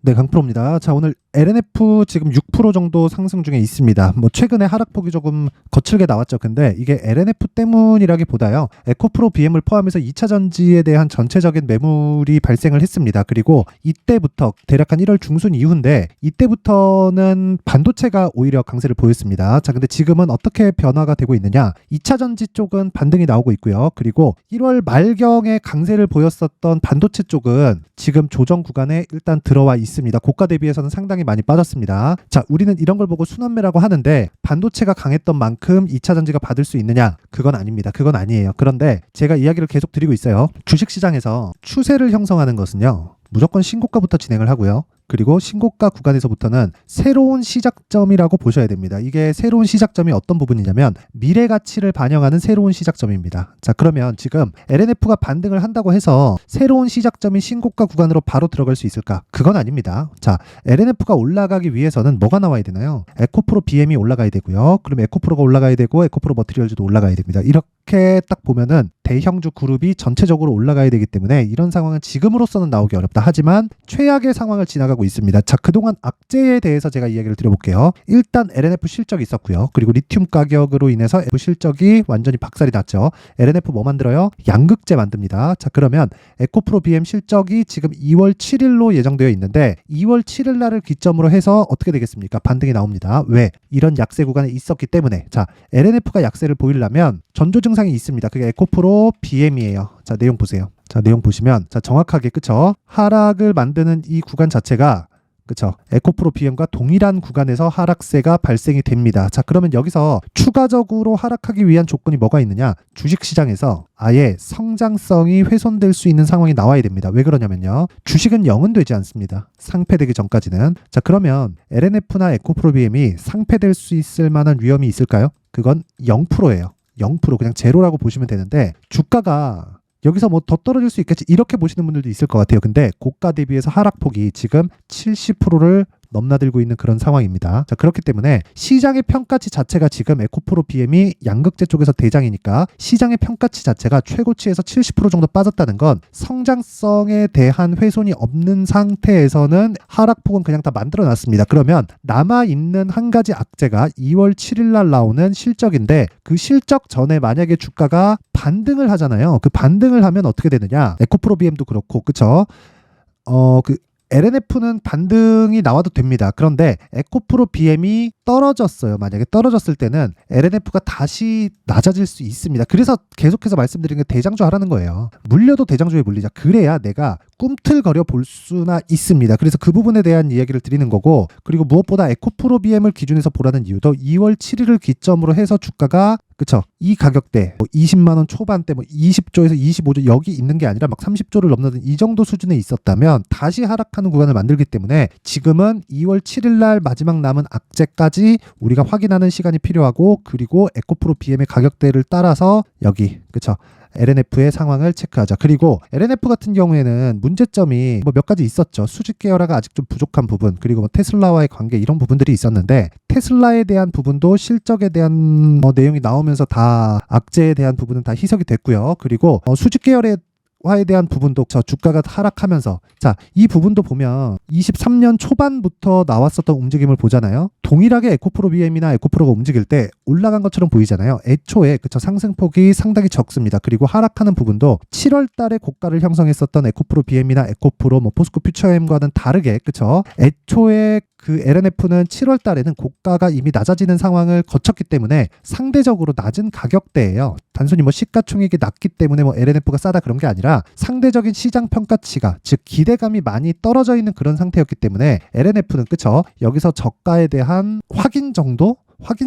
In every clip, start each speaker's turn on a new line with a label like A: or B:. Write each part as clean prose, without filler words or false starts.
A: 네, 강프로입니다. 자, 오늘 LNF 지금 6% 정도 상승 중에 있습니다. 뭐 최근에 하락폭이 조금 거칠게 나왔죠. 근데 이게 LNF 때문이라기보다요. 에코프로 BM을 포함해서 2차 전지에 대한 전체적인 매물이 발생을 했습니다. 그리고 이때부터 대략 한 1월 중순 이후인데 이때부터는 반도체가 오히려 강세를 보였습니다. 자, 근데 지금은 어떻게 변화가 되고 있느냐? 2차 전지 쪽은 반등이 나오고 있고요. 그리고 1월 말경에 강세를 보였었던 반도체 쪽은 지금 조정 구간에 일단 들어와 있습니다. 고가 대비해서는 상당히 많이 빠졌습니다. 자, 우리는 이런 걸 보고 순환매라고 하는데 반도체가 강했던 만큼 2차 전지가 받을 수 있느냐? 그건 아닙니다. 그건 아니에요. 그런데 제가 이야기를 계속 드리고 있어요. 주식시장에서 추세를 형성하는 것은요. 무조건 신고가부터 진행을 하고요. 그리고 신고가 구간에서부터는 새로운 시작점이라고 보셔야 됩니다. 이게 새로운 시작점이 어떤 부분이냐면 미래 가치를 반영하는 새로운 시작점입니다. 자, 그러면 지금 LNF가 반등을 한다고 해서 새로운 시작점인 신고가 구간으로 바로 들어갈 수 있을까? 그건 아닙니다. 자, LNF가 올라가기 위해서는 뭐가 나와야 되나요? 에코프로 BM이 올라가야 되고요. 그럼 에코프로가 올라가야 되고 에코프로 머티리얼즈도 올라가야 됩니다. 이렇게 딱 보면은 대형주 그룹이 전체적으로 올라가야 되기 때문에 이런 상황은 지금으로서는 나오기 어렵다. 하지만 최악의 상황을 지나가고 있습니다. 자, 그동안 악재에 대해서 제가 이야기를 드려볼게요. 일단 LNF 실적이 있었고요. 그리고 리튬 가격으로 인해서 F 실적이 완전히 박살이 났죠. LNF 뭐 만들어요? 양극재 만듭니다. 자, 그러면 에코프로 BM 실적이 지금 2월 7일로 예정되어 있는데 2월 7일 날을 기점으로 해서 어떻게 되겠습니까? 반등이 나옵니다. 왜? 이런 약세 구간에 있었기 때문에. 자, LNF가 약세를 보이려면 전조 증상이 있습니다. 그게 에코프로 BM이에요. 자, 내용 보세요. 자, 내용 보시면 자, 정확하게 그쵸? 하락을 만드는 이 구간 자체가 그쵸? 에코프로 BM과 동일한 구간에서 하락세가 발생이 됩니다. 자, 그러면 여기서 추가적으로 하락하기 위한 조건이 뭐가 있느냐? 주식시장에서 아예 성장성이 훼손될 수 있는 상황이 나와야 됩니다. 왜 그러냐면요. 주식은 0은 되지 않습니다. 상폐되기 전까지는. 자, 그러면 LNF나 에코프로 BM이 상폐될 수 있을 만한 위험이 있을까요? 그건 0%예요. 0% 그냥 제로라고 보시면 되는데 주가가 여기서 뭐 더 떨어질 수 있겠지 이렇게 보시는 분들도 있을 것 같아요. 근데 고가 대비해서 하락폭이 지금 70%를 넘나들고 있는 그런 상황입니다. 자, 그렇기 때문에 시장의 평가치 자체가 지금 에코프로 BM이 양극재 쪽에서 대장이니까 시장의 평가치 자체가 최고치에서 70% 정도 빠졌다는 건 성장성에 대한 훼손이 없는 상태에서는 하락폭은 그냥 다 만들어놨습니다. 그러면 남아있는 한 가지 악재가 2월 7일 날 나오는 실적인데 그 실적 전에 만약에 주가가 반등을 하잖아요. 그 반등을 하면 어떻게 되느냐? 에코프로 BM도 그렇고 그쵸? LNF는 반등이 나와도 됩니다. 그런데 에코프로 BM이 떨어졌어요. 만약에 떨어졌을 때는 LNF가 다시 낮아질 수 있습니다. 그래서 계속해서 말씀드리는 게 대장주 하라는 거예요. 물려도 대장주에 물리자. 그래야 내가 꿈틀거려 볼 수나 있습니다. 그래서 그 부분에 대한 이야기를 드리는 거고 그리고 무엇보다 에코프로 BM을 기준에서 보라는 이유도 2월 7일을 기점으로 해서 주가가 그쵸? 이 가격대 뭐 20만 원 초반대 뭐 20조에서 25조 여기 있는 게 아니라 막 30조를 넘는 이 정도 수준에 있었다면 다시 하락하는 구간을 만들기 때문에 지금은 2월 7일 날 마지막 남은 악재까지 우리가 확인하는 시간이 필요하고 그리고 에코프로 BM의 가격대를 따라서 여기 그쵸? LNF의 상황을 체크하자. 그리고 LNF 같은 경우에는 문제점이 뭐 몇 가지 있었죠. 수직 계열화가 아직 좀 부족한 부분, 그리고 뭐 테슬라와의 관계 이런 부분들이 있었는데 테슬라에 대한 부분도 실적에 대한 내용이 나오면서 다 악재에 대한 부분은 다 희석이 됐고요. 그리고 수직 계열의 화에 대한 부분도 주가가 하락하면서 자, 이 부분도 보면 23년 초반부터 나왔었던 움직임을 보잖아요. 동일하게 에코프로 BM이나 에코프로가 움직일 때 올라간 것처럼 보이잖아요. 애초에 그쵸 상승폭이 상당히 적습니다. 그리고 하락하는 부분도 7월 달에 고가를 형성했었던 에코프로 BM이나 에코프로 뭐 포스코 퓨처엠과는 다르게 그쵸 애초에 그 LNF는 7월 달에는 고가가 이미 낮아지는 상황을 거쳤기 때문에 상대적으로 낮은 가격대예요. 단순히 뭐 시가총액이 낮기 때문에 뭐 LNF가 싸다 그런 게 아니라 상대적인 시장 평가치가 즉 기대감이 많이 떨어져 있는 그런 상태였기 때문에 LNF는 그쵸 여기서 저가에 대한 확인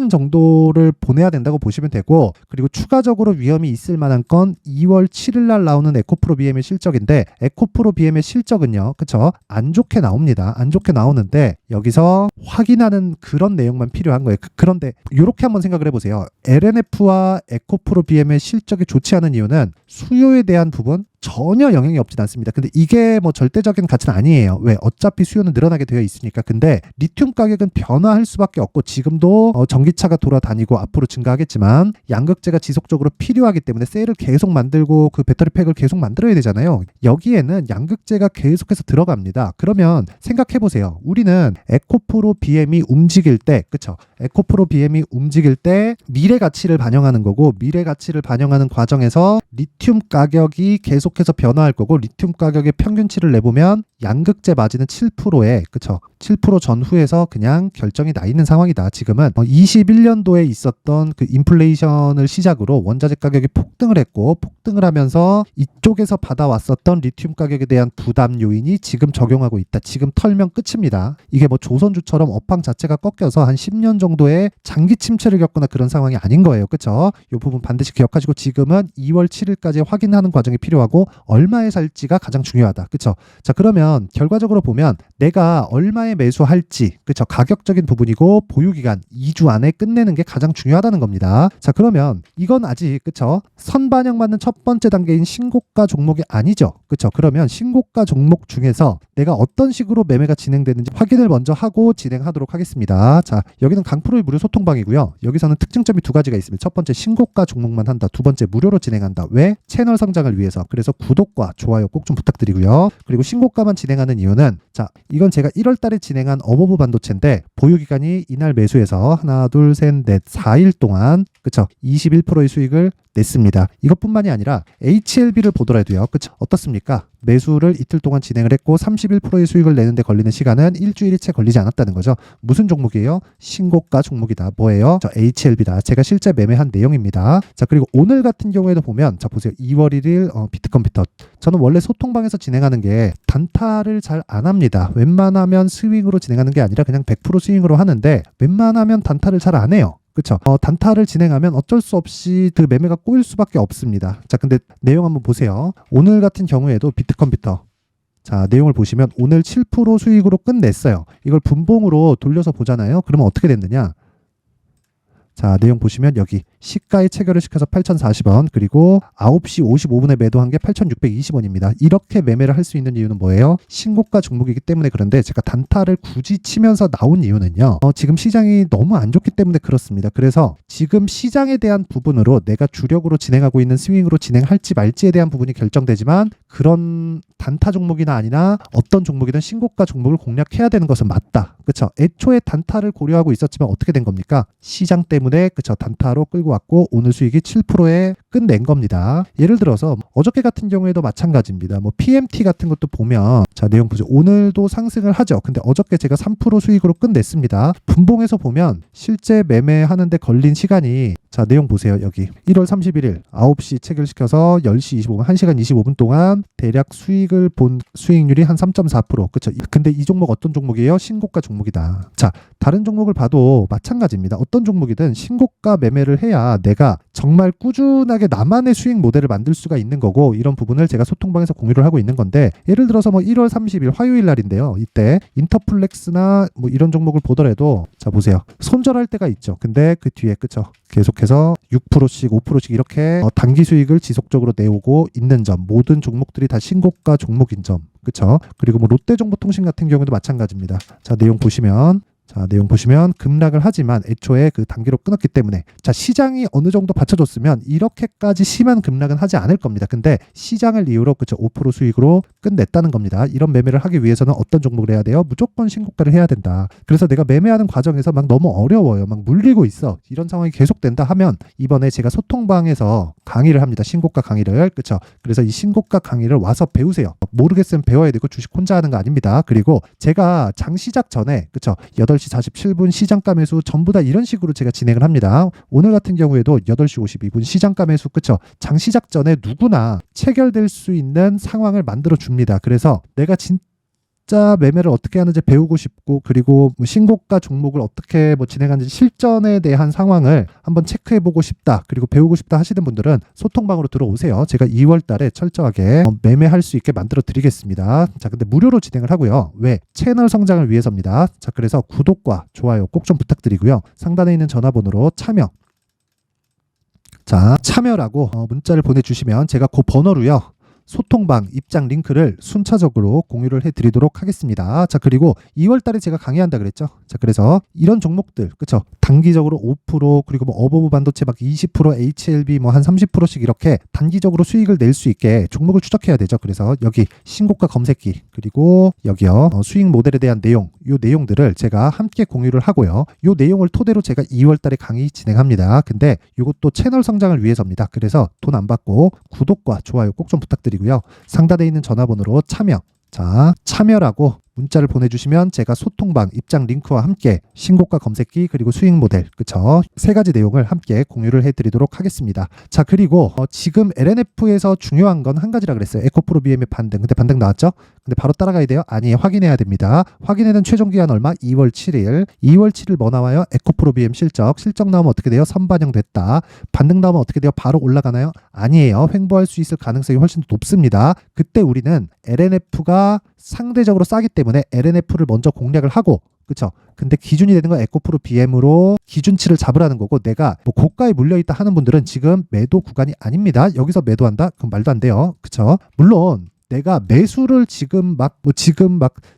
A: 정도를 보내야 된다고 보시면 되고 그리고 추가적으로 위험이 있을 만한 건 2월 7일 날 나오는 에코프로 BM의 실적인데 에코프로 BM의 실적은요. 그쵸? 안 좋게 나옵니다. 안 좋게 나오는데 여기서 확인하는 그런 내용만 필요한 거예요. 그런데 이렇게 한번 생각을 해보세요. LNF와 에코프로 BM의 실적이 좋지 않은 이유는 수요에 대한 부분 전혀 영향이 없진 않습니다. 근데 이게 뭐 절대적인 가치는 아니에요. 왜? 어차피 수요는 늘어나게 되어 있으니까. 근데 리튬 가격은 변화할 수밖에 없고 지금도 전기차가 돌아다니고 앞으로 증가하겠지만 양극재가 지속적으로 필요하기 때문에 셀을 계속 만들고 그 배터리 팩을 계속 만들어야 되잖아요. 여기에는 양극재가 계속해서 들어갑니다. 그러면 생각해 보세요. 우리는 에코프로 BM이 움직일 때, 그쵸? 에코프로 BM이 움직일 때 미래 가치를 반영하는 거고, 미래 가치를 반영하는 과정에서 리튬 가격이 계속해서 변화할 거고, 리튬 가격의 평균치를 내보면 양극재 마진은 7%에, 그쵸? 7% 전후에서 그냥 결정이 나 있는 상황이다. 지금은 21년도에 있었던 그 인플레이션을 시작으로 원자재 가격이 폭등을 했고, 폭등을 하면서 이쪽에서 받아왔었던 리튬 가격에 대한 부담 요인이 지금 적용하고 있다. 지금 털면 끝입니다. 이게 뭐 조선주처럼 업황 자체가 꺾여서 한 10년 정도의 장기 침체를 겪거나 그런 상황이 아닌 거예요. 그쵸? 이 부분 반드시 기억하시고, 지금은 2월 7일까지 확인하는 과정이 필요하고 얼마에 살지가 가장 중요하다. 그쵸? 자, 그러면 결과적으로 보면 내가 얼마에 매수할지, 그쵸? 가격적인 부분이고 보유기간 2주 안에 끝내는 게 가장 중요하다는 겁니다. 자, 그러면 이건 아직, 그쵸? 선반영받는 첫 번째 단계인 신고가 종목이 아니죠. 그쵸? 그러면 신고가 종목 중에서 내가 어떤 식으로 매매가 진행되는지 확인을 먼저 하고 진행하도록 하겠습니다. 자, 여기는 강프로의 무료 소통방이고요. 여기서는 특징점이 두 가지가 있습니다. 첫 번째, 신고가 종목만 한다. 두 번째, 무료로 진행한다. 왜? 채널 성장을 위해서. 그래서 구독과 좋아요 꼭 좀 부탁드리고요. 그리고 신고가만 진행하는 이유는, 자, 이건 제가 1월 달에 진행한 어버브 반도체인데 보유기간이 이날 매수해서 하나, 둘, 셋, 넷, 4일 동안, 그쵸? 21%의 수익을 냈습니다. 이것뿐만이 아니라 HLB를 보더라도요. 그쵸? 어떻습니까? 매수를 이틀 동안 진행을 했고 31%의 수익을 내는데 걸리는 시간은 일주일이 채 걸리지 않았다는 거죠. 무슨 종목이에요? 신고가 종목이다. 뭐예요? 저 HLB다. 제가 실제 매매한 내용입니다. 자, 그리고 오늘 같은 경우에도 보면, 자, 보세요. 2월 1일 비트컴퓨터. 저는 원래 소통방에서 진행하는 게 단타를 잘 안 합니다. 웬만하면 스윙으로 진행하는 게 아니라 그냥 100% 스윙으로 하는데 웬만하면 단타를 잘 안 해요. 그쵸? 단타를 진행하면 어쩔 수 없이 그 매매가 꼬일 수밖에 없습니다. 자, 근데 내용 한번 보세요. 오늘 같은 경우에도 비트컴퓨터. 자, 내용을 보시면 오늘 7% 수익으로 끝냈어요. 이걸 분봉으로 돌려서 보잖아요. 그러면 어떻게 됐느냐? 자, 내용 보시면 여기 시가에 체결을 시켜서 8,040원, 그리고 9시 55분에 매도한 게 8,620원입니다. 이렇게 매매를 할 수 있는 이유는 뭐예요? 신고가 종목이기 때문에. 그런데 제가 단타를 굳이 치면서 나온 이유는요. 지금 시장이 너무 안 좋기 때문에 그렇습니다. 그래서 지금 시장에 대한 부분으로 내가 주력으로 진행하고 있는 스윙으로 진행할지 말지에 대한 부분이 결정되지만, 그런 단타 종목이나 아니나 어떤 종목이든 신고가 종목을 공략해야 되는 것은 맞다. 그쵸? 애초에 단타를 고려하고 있었지만 어떻게 된 겁니까? 시장 때문에, 그쵸? 단타로 끌고 왔고 오늘 수익이 7%에 끝낸 겁니다. 예를 들어서 어저께 같은 경우에도 마찬가지입니다. 뭐 PMT 같은 것도 보면, 자, 내용 보죠. 오늘도 상승을 하죠. 근데 어저께 제가 3% 수익으로 끝냈습니다. 분봉에서 보면 실제 매매하는데 걸린 시간이, 자, 내용 보세요. 여기 1월 31일 9시 체결시켜서 10시 25분, 1시간 25분 동안 대략 수익을 본 수익률이 한 3.4%. 그쵸? 근데 이 종목 어떤 종목이에요? 신고가 종목이다. 자, 다른 종목을 봐도 마찬가지입니다. 어떤 종목이든 신고가 매매를 해야 내가 정말 꾸준하게 나만의 수익 모델을 만들 수가 있는 거고, 이런 부분을 제가 소통방에서 공유를 하고 있는 건데, 예를 들어서 뭐 1월 30일 화요일 날인데요. 이때 인터플렉스나 뭐 이런 종목을 보더라도, 자, 보세요. 손절할 때가 있죠. 근데 그 뒤에, 그쵸? 계속해서 6%씩 5%씩 이렇게 단기 수익을 지속적으로 내오고 있는 점, 모든 종목들이 다 신고가 종목인 점, 그쵸? 그리고 뭐 롯데정보통신 같은 경우도 마찬가지입니다. 자, 내용 보시면, 자, 내용 보시면 급락을 하지만 애초에 그 단기로 끊었기 때문에, 자, 시장이 어느 정도 받쳐줬으면 이렇게까지 심한 급락은 하지 않을 겁니다. 근데 시장을 이유로, 그쵸, 5% 수익으로 끝냈다는 겁니다. 이런 매매를 하기 위해서는 어떤 종목을 해야 돼요? 무조건 신고가를 해야 된다. 그래서 내가 매매하는 과정에서 막 너무 어려워요. 막 물리고 있어. 이런 상황이 계속된다 하면 이번에 제가 소통방에서 강의를 합니다. 신고가 강의를. 그쵸? 그래서 이 신고가 강의를 와서 배우세요. 모르겠으면 배워야 되고 주식 혼자 하는 거 아닙니다. 그리고 제가 장 시작 전에, 그쵸, 8시 47분 시장가 매수 전부 다 이런 식으로 제가 진행을 합니다. 오늘 같은 경우에도 8시 52분 시장가 매수, 그쵸? 장 시작 전에 누구나 체결될 수 있는 상황을 만들어 줍니다. 그래서 내가 진짜 매매를 어떻게 하는지 배우고 싶고, 그리고 뭐 신고가 종목을 어떻게 뭐 진행하는지 실전에 대한 상황을 한번 체크해보고 싶다, 그리고 배우고 싶다 하시는 분들은 소통방으로 들어오세요. 제가 2월 달에 철저하게 매매할 수 있게 만들어 드리겠습니다. 자, 근데 무료로 진행을 하고요. 왜? 채널 성장을 위해서입니다. 자, 그래서 구독과 좋아요 꼭 좀 부탁드리고요. 상단에 있는 전화번호로 참여, 자, 참여라고 문자를 보내주시면 제가 그 번호로요, 소통방 입장 링크를 순차적으로 공유를 해드리도록 하겠습니다. 자, 그리고 2월달에 제가 강의한다 그랬죠. 자, 그래서 이런 종목들, 그쵸? 단기적으로 5% 그리고 뭐 어버브 반도체 막 20% HLB 뭐 한 30%씩 이렇게 단기적으로 수익을 낼 수 있게 종목을 추적해야 되죠. 그래서 여기 신고가 검색기 그리고 여기요 수익 모델에 대한 내용, 요 내용들을 제가 함께 공유를 하고요. 요 내용을 토대로 제가 2월달에 강의 진행합니다. 근데 이것도 채널 성장을 위해서입니다. 그래서 돈 안 받고 구독과 좋아요 꼭 좀 부탁드리고요. 상단에 있는 전화번호로 참여라고 문자를 보내주시면 제가 소통방 입장 링크와 함께 신고가 검색기 그리고 수익 모델 그쵸? 세 가지 내용을 함께 공유를 해드리도록 하겠습니다. 자, 그리고 지금 LNF에서 중요한 건 한 가지라 그랬어요. 에코프로 BM의 반등. 근데 반등 나왔죠? 근데 바로 따라가야 돼요? 아니에요. 확인해야 됩니다. 확인해는 최종 기한 얼마? 2월 7일. 2월 7일 뭐 나와요? 에코프로 BM 실적. 실적 나오면 어떻게 돼요? 선반영됐다. 반등 나오면 어떻게 돼요? 바로 올라가나요? 아니에요. 횡보할 수 있을 가능성이 훨씬 더 높습니다. 그때 우리는 LNF가 상대적으로 싸기 때문에 LNF를 먼저 공략을 하고 그쵸? 근데 기준이 되는 건 에코프로 BM으로 기준치를 잡으라는 거고 내가 뭐 고가에 물려있다 하는 분들은 지금 매도 구간이 아닙니다. 여기서 매도한다? 그럼 말도 안 돼요. 그쵸? 물론 내가 매수를 지금 막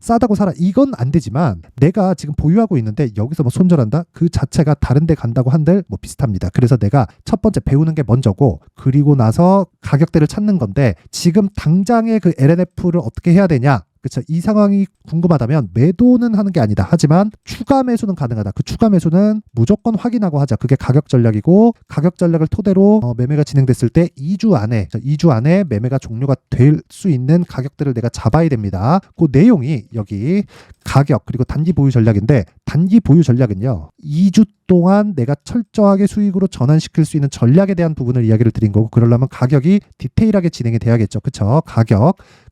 A: 싸다고 사라 이건 안 되지만 내가 지금 보유하고 있는데 여기서 뭐 손절한다? 그 자체가 다른 데 간다고 한들 뭐 비슷합니다. 그래서 내가 첫 번째 배우는 게 먼저고 그리고 나서 가격대를 찾는 건데 지금 당장의 그 LNF를 어떻게 해야 되냐? 그렇죠. 이 상황이 궁금하다면 매도는 하는 게 아니다. 하지만 추가 매수는 가능하다. 그 추가 매수는 무조건 확인하고 하자. 그게 가격 전략이고 가격 전략을 토대로 매매가 진행됐을 때 2주 안에 매매가 종료가 될 수 있는 가격들을 내가 잡아야 됩니다. 그 내용이 여기 가격 그리고 단기 보유 전략인데 단기 보유 전략은요. 2주 동안 내가 철저하게 수익으로 전환시킬 수 있는 전략에 대한 부분을 이야기를 드린 거고 그러려면 가격이 디테일하게 진행이 돼야겠죠. 그렇죠?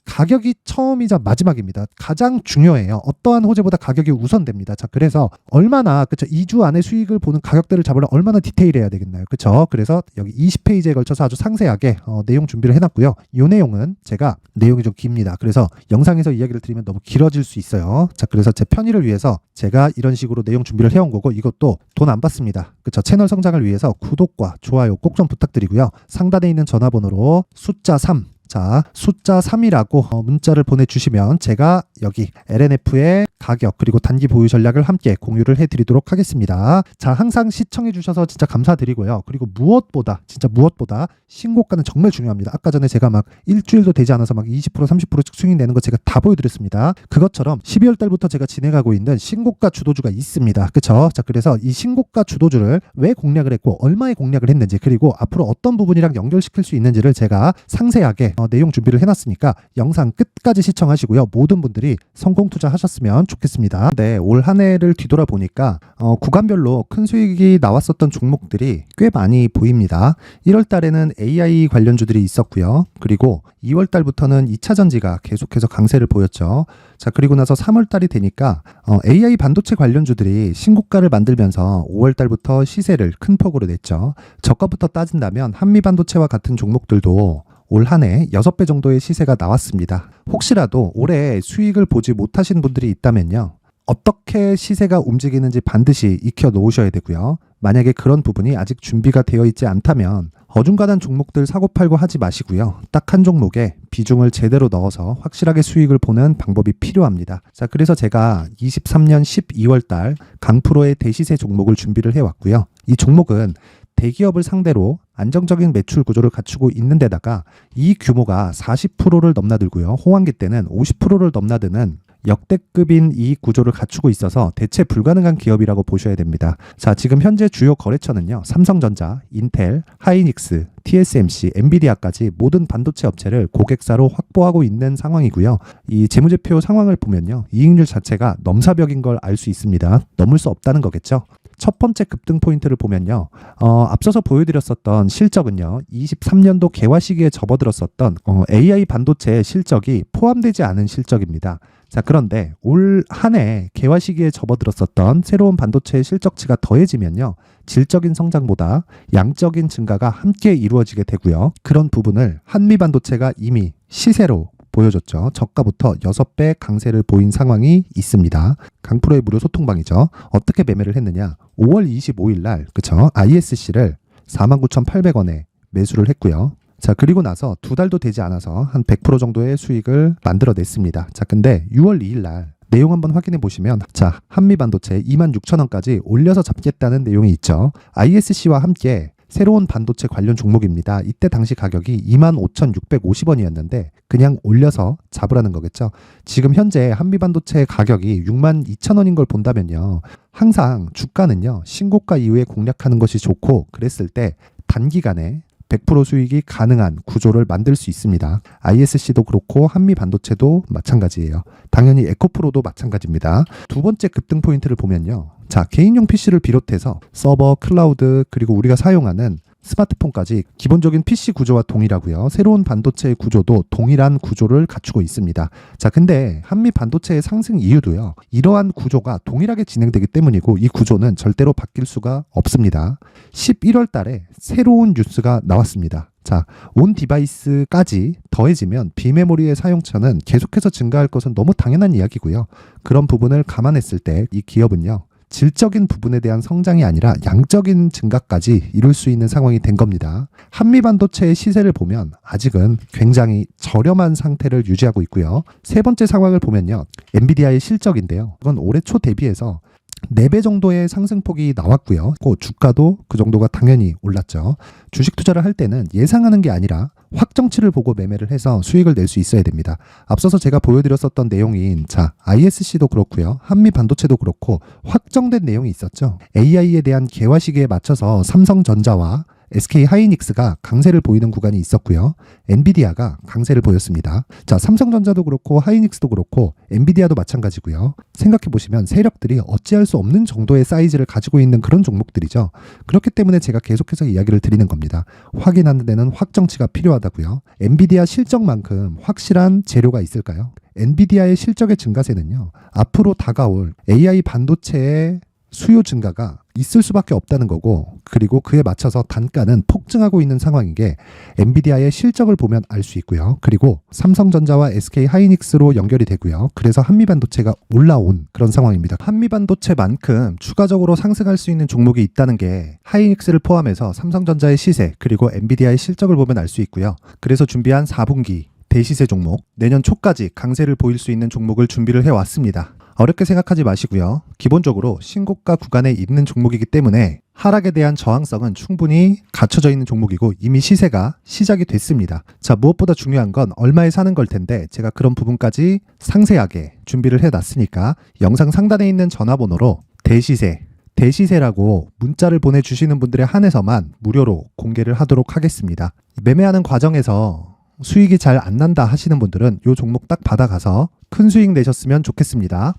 A: 가격이 처음이자 마지막입니다. 가장 중요해요. 어떠한 호재보다 가격이 우선됩니다. 자, 그래서 얼마나 그쵸 2주 안에 수익을 보는 가격대를 잡으려면 얼마나 디테일해야 되겠나요? 그쵸? 그래서 여기 20페이지에 걸쳐서 아주 상세하게 내용 준비를 해놨고요. 이 내용은 제가 내용이 좀 깁니다. 그래서 영상에서 이야기를 드리면 너무 길어질 수 있어요. 자, 그래서 제 편의를 위해서 제가 이런 식으로 내용 준비를 해온 거고 이것도 돈 안 받습니다. 그쵸? 채널 성장을 위해서 구독과 좋아요 꼭 좀 부탁드리고요. 상단에 있는 전화번호로 숫자 3 자, 숫자 3이라고 문자를 보내주시면 제가 여기 LNF의 가격 그리고 단기 보유 전략을 함께 공유를 해드리도록 하겠습니다. 자, 항상 시청해주셔서 진짜 감사드리고요. 그리고 무엇보다 신고가는 정말 중요합니다. 아까 전에 제가 막 일주일도 되지 않아서 막 20% 30%씩 수익 내는 거 제가 다 보여드렸습니다. 그것처럼 12월 달부터 제가 진행하고 있는 신고가 주도주가 있습니다. 그쵸? 자, 그래서 이 신고가 주도주를 왜 공략을 했고 얼마에 공략을 했는지 그리고 앞으로 어떤 부분이랑 연결시킬 수 있는지를 제가 상세하게 내용 준비를 해놨으니까 영상 끝까지 시청하시고요. 모든 분들이 성공 투자하셨으면 좋겠습니다. 네, 올 한 해를 뒤돌아보니까 구간별로 큰 수익이 나왔었던 종목들이 꽤 많이 보입니다. 1월 달에는 AI 관련주들이 있었고요. 그리고 2월 달부터는 2차 전지가 계속해서 강세를 보였죠. 자, 그리고 나서 3월 달이 되니까 AI 반도체 관련주들이 신고가를 만들면서 5월 달부터 시세를 큰 폭으로 냈죠. 저가부터 따진다면 한미 반도체와 같은 종목들도 올 한 해 6배 정도의 시세가 나왔습니다. 혹시라도 올해 수익을 보지 못하신 분들이 있다면요. 어떻게 시세가 움직이는지 반드시 익혀 놓으셔야 되고요. 만약에 그런 부분이 아직 준비가 되어 있지 않다면 어중간한 종목들 사고팔고 하지 마시고요. 딱 한 종목에 비중을 제대로 넣어서 확실하게 수익을 보는 방법이 필요합니다. 자, 그래서 제가 23년 12월 달 강프로의 대시세 종목을 준비를 해왔고요. 이 종목은 대기업을 상대로 안정적인 매출 구조를 갖추고 있는 데다가 이 규모가 40%를 넘나들고요. 호황기 때는 50%를 넘나드는 역대급인 이익 구조를 갖추고 있어서 대체 불가능한 기업이라고 보셔야 됩니다. 자, 지금 현재 주요 거래처는요. 삼성전자, 인텔, 하이닉스, TSMC, 엔비디아까지 모든 반도체 업체를 고객사로 확보하고 있는 상황이고요. 이 재무제표 상황을 보면요. 이익률 자체가 넘사벽인 걸 알 수 있습니다. 넘을 수 없다는 거겠죠. 첫 번째 급등 포인트를 보면요. 앞서서 보여드렸었던 실적은요. 23년도 개화 시기에 접어들었었던 AI 반도체 실적이 포함되지 않은 실적입니다. 자, 그런데 올 한 해 개화 시기에 접어들었었던 새로운 반도체 실적치가 더해지면요. 질적인 성장보다 양적인 증가가 함께 이루어지게 되고요. 그런 부분을 한미 반도체가 이미 시세로 보여줬죠. 저가부터 6배 강세를 보인 상황이 있습니다. 강프로의 무료 소통방이죠. 어떻게 매매를 했느냐. 5월 25일 날 그쵸? ISC를 49,800원에 매수를 했고요. 자, 그리고 나서 2달도 되지 않아서 한 100% 정도의 수익을 만들어냈습니다. 자, 근데 6월 2일 날 내용 한번 확인해 보시면, 자, 한미반도체 26,000원까지 올려서 잡겠다는 내용이 있죠. ISC와 함께 새로운 반도체 관련 종목입니다. 이때 당시 가격이 25,650원이었는데 그냥 올려서 잡으라는 거겠죠. 지금 현재 한미반도체 가격이 62,000원인 걸 본다면요, 항상 주가는요 신고가 이후에 공략하는 것이 좋고, 그랬을 때 단기간에 100% 수익이 가능한 구조를 만들 수 있습니다. ISC도 그렇고 한미반도체도 마찬가지예요. 당연히 에코프로도 마찬가지입니다. 두 번째 급등 포인트를 보면요, 자, 개인용 PC를 비롯해서 서버, 클라우드, 그리고 우리가 사용하는 스마트폰까지 기본적인 PC 구조와 동일하고요. 새로운 반도체의 구조도 동일한 구조를 갖추고 있습니다. 자, 근데 한미 반도체의 상승 이유도요, 이러한 구조가 동일하게 진행되기 때문이고 이 구조는 절대로 바뀔 수가 없습니다. 11월 달에 새로운 뉴스가 나왔습니다. 자, 온 디바이스까지 더해지면 비메모리의 사용처는 계속해서 증가할 것은 너무 당연한 이야기고요. 그런 부분을 감안했을 때 이 기업은요, 질적인 부분에 대한 성장이 아니라 양적인 증가까지 이룰 수 있는 상황이 된 겁니다. 한미반도체의 시세를 보면 아직은 굉장히 저렴한 상태를 유지하고 있고요. 세 번째 상황을 보면요, 엔비디아의 실적인데요, 이건 올해 초 대비해서 4배 정도의 상승폭이 나왔고요. 주가도 그 정도가 당연히 올랐죠. 주식 투자를 할 때는 예상하는 게 아니라 확정치를 보고 매매를 해서 수익을 낼 수 있어야 됩니다. 앞서서 제가 보여드렸었던 내용인, 자, ISC도 그렇고요, 한미 반도체도 그렇고 확정된 내용이 있었죠. AI에 대한 개화 시기에 맞춰서 삼성전자와 SK 하이닉스가 강세를 보이는 구간이 있었고요. 엔비디아가 강세를 보였습니다. 자, 삼성전자도 그렇고 하이닉스도 그렇고 엔비디아도 마찬가지고요. 생각해 보시면 세력들이 어찌할 수 없는 정도의 사이즈를 가지고 있는 그런 종목들이죠. 그렇기 때문에 제가 계속해서 이야기를 드리는 겁니다. 확인하는 데는 확정치가 필요하다고요. 엔비디아 실적만큼 확실한 재료가 있을까요? 엔비디아의 실적의 증가세는요, 앞으로 다가올 AI 반도체의 수요 증가가 있을 수밖에 없다는 거고, 그리고 그에 맞춰서 단가는 폭증하고 있는 상황인 게 엔비디아의 실적을 보면 알 수 있고요. 그리고 삼성전자와 SK 하이닉스로 연결이 되고요. 그래서 한미반도체가 올라온 그런 상황입니다. 한미반도체만큼 추가적으로 상승할 수 있는 종목이 있다는 게 하이닉스를 포함해서 삼성전자의 시세, 그리고 엔비디아의 실적을 보면 알 수 있고요. 그래서 준비한 4분기 대시세 종목, 내년 초까지 강세를 보일 수 있는 종목을 준비를 해왔습니다. 어렵게 생각하지 마시고요. 기본적으로 신고가 구간에 있는 종목이기 때문에 하락에 대한 저항성은 충분히 갖춰져 있는 종목이고 이미 시세가 시작이 됐습니다. 자, 무엇보다 중요한 건 얼마에 사는 걸 텐데 제가 그런 부분까지 상세하게 준비를 해놨으니까 영상 상단에 있는 전화번호로 대시세라고 문자를 보내주시는 분들에 한해서만 무료로 공개를 하도록 하겠습니다. 매매하는 과정에서 수익이 잘 안 난다 하시는 분들은 이 종목 딱 받아가서 큰 수익 내셨으면 좋겠습니다.